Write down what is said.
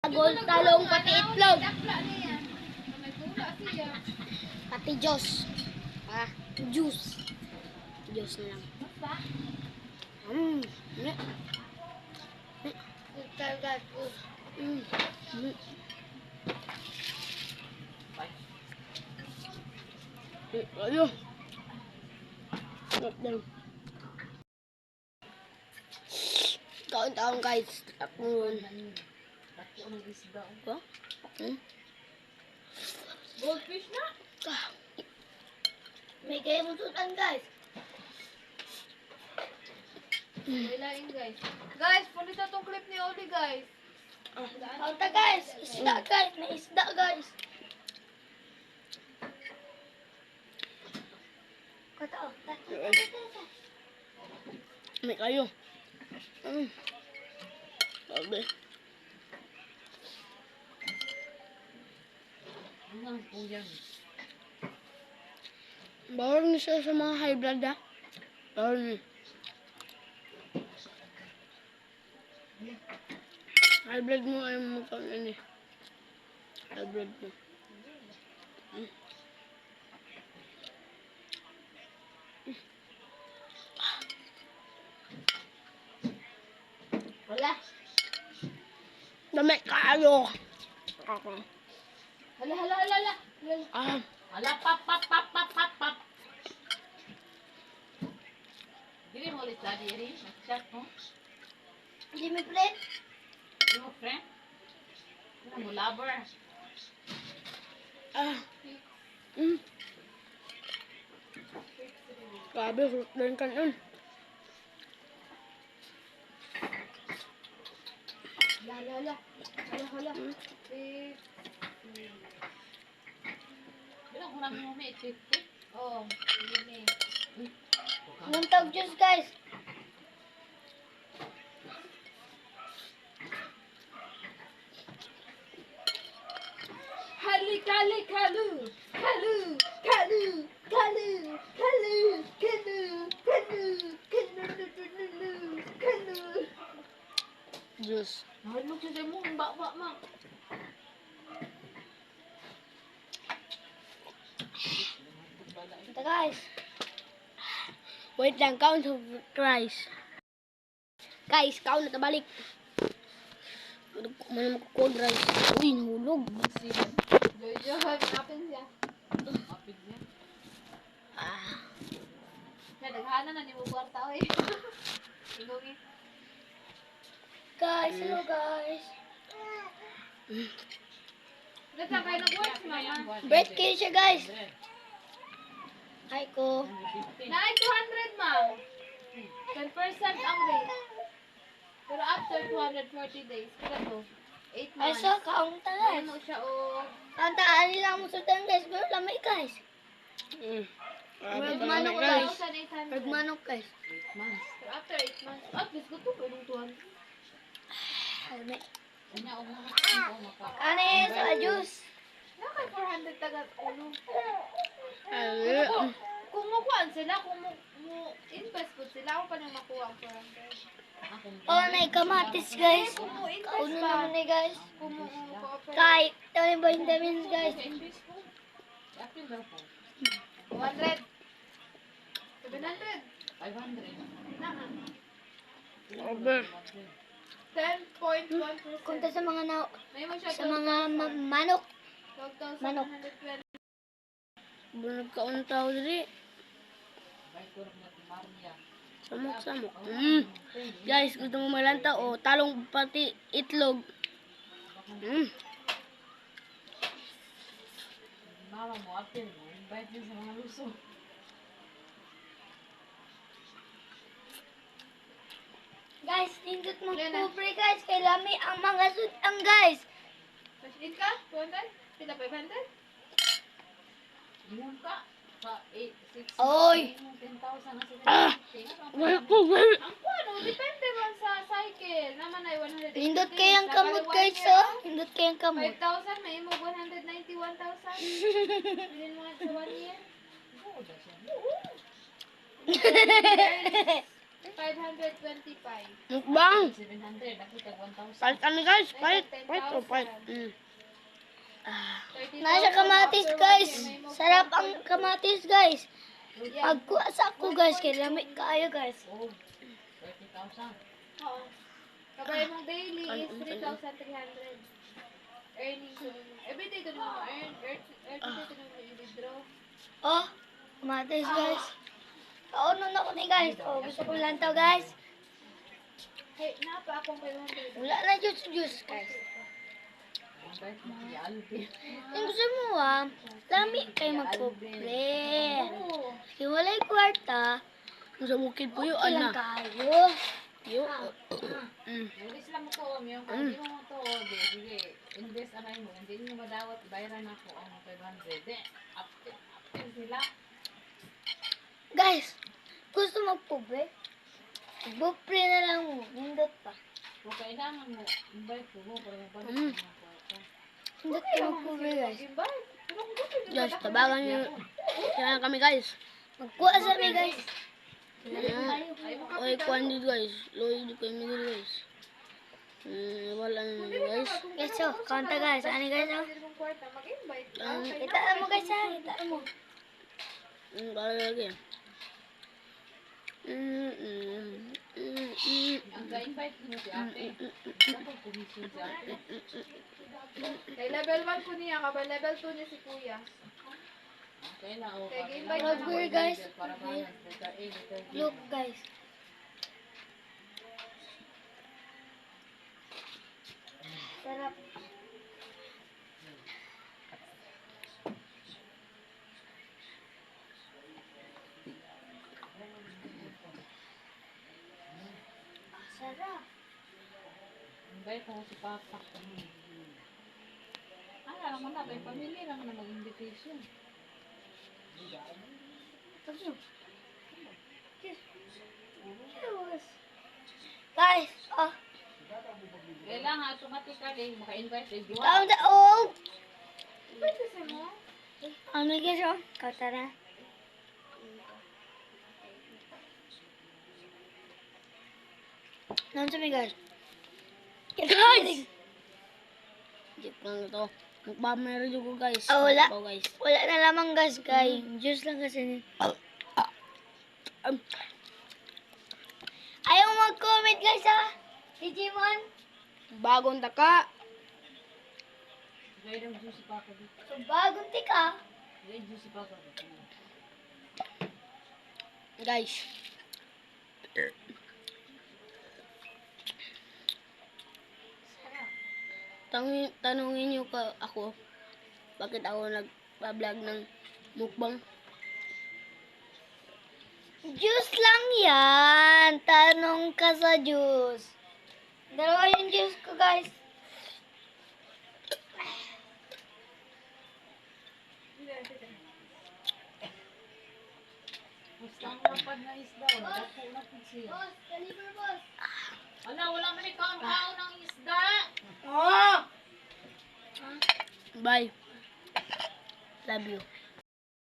tagol, talong, pati itlog. Pati juice. Juice. Juice na lang. Ayo. Taon-taon guys. Ako. Goldfish na? May kayo musutan guys. Kailain guys. Guys, punita tong clip ni Oli guys. Alta guys. Isda guys. May isda guys. Kata. May kayo. Sabi. Bawal na siya sa mga high blood ha. Bawal na. High blood mo ay mo kang ano eh. High blood mo. Wala. Dami kayo. Ako. Hala. Hala, pap. Dili mo ulit daddy, Eri. Nag-chat mo. Hindi may friend. Hindi mo friend? Ano mo, lover? Grabe, fruit din ka nun. Hala. Bilang kurang mo may 50? Oo, yun eh. Anong tawag juice guys? Kalu. Juice. Mahal mo siya mo, ang bak ma. Ito guys. Wait lang, count of rice. Guys, count na tabalik. Mana makukod rice. Uy, nahulog. Jojo, napin siya. Napin siya. Naghahanan na ni mo kwarta eh. Ilungi. Guys, hello guys. Dito kayo nag-work, mama. Birthday siya guys. Hi ko. Nai 200 ma'am. 10% ang rate. Pero after 240 days, kaya to, 8 Ay, months. so, count na guys. Ano siya o... Kantaan nila mo sultan guys. Pero lamay guys. Nagmanok guys. 1,800. Nagmanok guys. 8 months. Pero after 8 months, at least ko to, pwedeng 200. Lamay. Ano Ano yun sa juice? kay 400 taga ulo. Ay, Kung mukuhaan sila, kung invest po sila, ako pa nang makuha ang 400. oh, may kamatis guys. Kung mo-invest Kauno pa, naman eh guys. kung mo-cooperate. Kahit, ito yung vitamins guys. 200. 700. 500. Naka. Over. 10.1%. Kunta sa mga May mo siya sa mga manok. 12,120. Bunod ka unang tao dili. Samok. Guys, gusto mo malanta o talong pati itlog. Mama mo, apil mo. Invite din sa mga luso. Guys, tindot mo kubre guys. Kay lami ang mga sutang guys. Cash in ka? 200? Sila 500? Iyon ka? Pa 8, 6, Oy! 10,000 na sila. Well. Ang kuano, depende man sa cycle. Naman ay 100. Tindot kayang kamot guys oh. Tindot kayang kamot. 5,000, may mo 191,000. Bilhin mo nga sa 1 year. Oo. 525. Mukbang. 700. Ako tag 1,000. Palit kami guys. Palit. Palit o palit. Ah. 30,000 Nasa kamatis after 1 guys. year, may mukbang Sarap ka. ang kamatis guys. Yan. Pagkuha sa ako guys. Kaya lamig kayo guys. Oh, 30,000. Oo. Kabay mong daily is Ano? 3,300. Earnings. Everyday ito mo earn. Everyday ito mo i-withdraw. Oh. Kamatis guys. Kaunon ako ni guys. Oh, gusto ko lang to guys. Hey, napa akong 500. Wala na juice guys. Ang guys, makiyalbi. Yung gusto mo lami kayo magpobre. Oo. Kasi wala'y kwarta. Kung sa bukid po yun, Ano? ana. kayo. Yo. Imbis lang mo to, yung hindi mo to, sige, invest anay mo, hindi nyo madawat, bayaran ako ang 500. After sila, Guys, gusto magpobre? Magpobre na lang mo. Hindot pa. kung kailangan mo, invite ko mo, para mabalik Mm. mo ako. Hindot ka magpobre guys. Gimbay. Pero kung gusto nyo Guys, malaki- tabagan nyo. Kaya kami guys. Magkuha sa amin guys. Ay, Oy, kuhan dito guys. Loy dito kayo dito guys. Wala na guys. Guys, so, kanta guys. Ano guys, oh? Pwede mong kwarta, mag-invite ka. Kita mo guys, ha? Kita mo. Para lagi. Ang ka-invite mo si ate, dapat commission si ate. Kay level 1 po niya, kabay level 2 niya si kuya. Kailangan o, Kaya invite Log mo. beer, guys. para balance, letter A, letter B. Look guys. Sarap. Sarap. Invite mo si Papa. Ano naman na, may pamilya naman na mag-invitation. Guys, oh. Kailangan automatically maka-invite din. Down the old. Pwede sa mo? Ano guys, oh. Katara. Down sa me guys. Guys! Jeep lang ito. Magpamera dyan ko guys. Ah, Wala. oh, Guys. Wala na lamang guys, guys. Juice lang kasi ni. Ayaw mag-comment guys ha. Digimon. Bagong taka. Gaya ng juicy Papa dito. Bagong tika. Gaya juicy Papa dito. Guys. Tanungin niyo ka ako bakit ako nag-vlog ng mukbang. Juice lang yan. Tanong ka sa juice. Dalawa yung juice ko guys. Basta ang lapad na isda. Dako na po siya. Boss, deliver boss. Wala, wala man ikaw ng isda. Oh! Bye. Love you.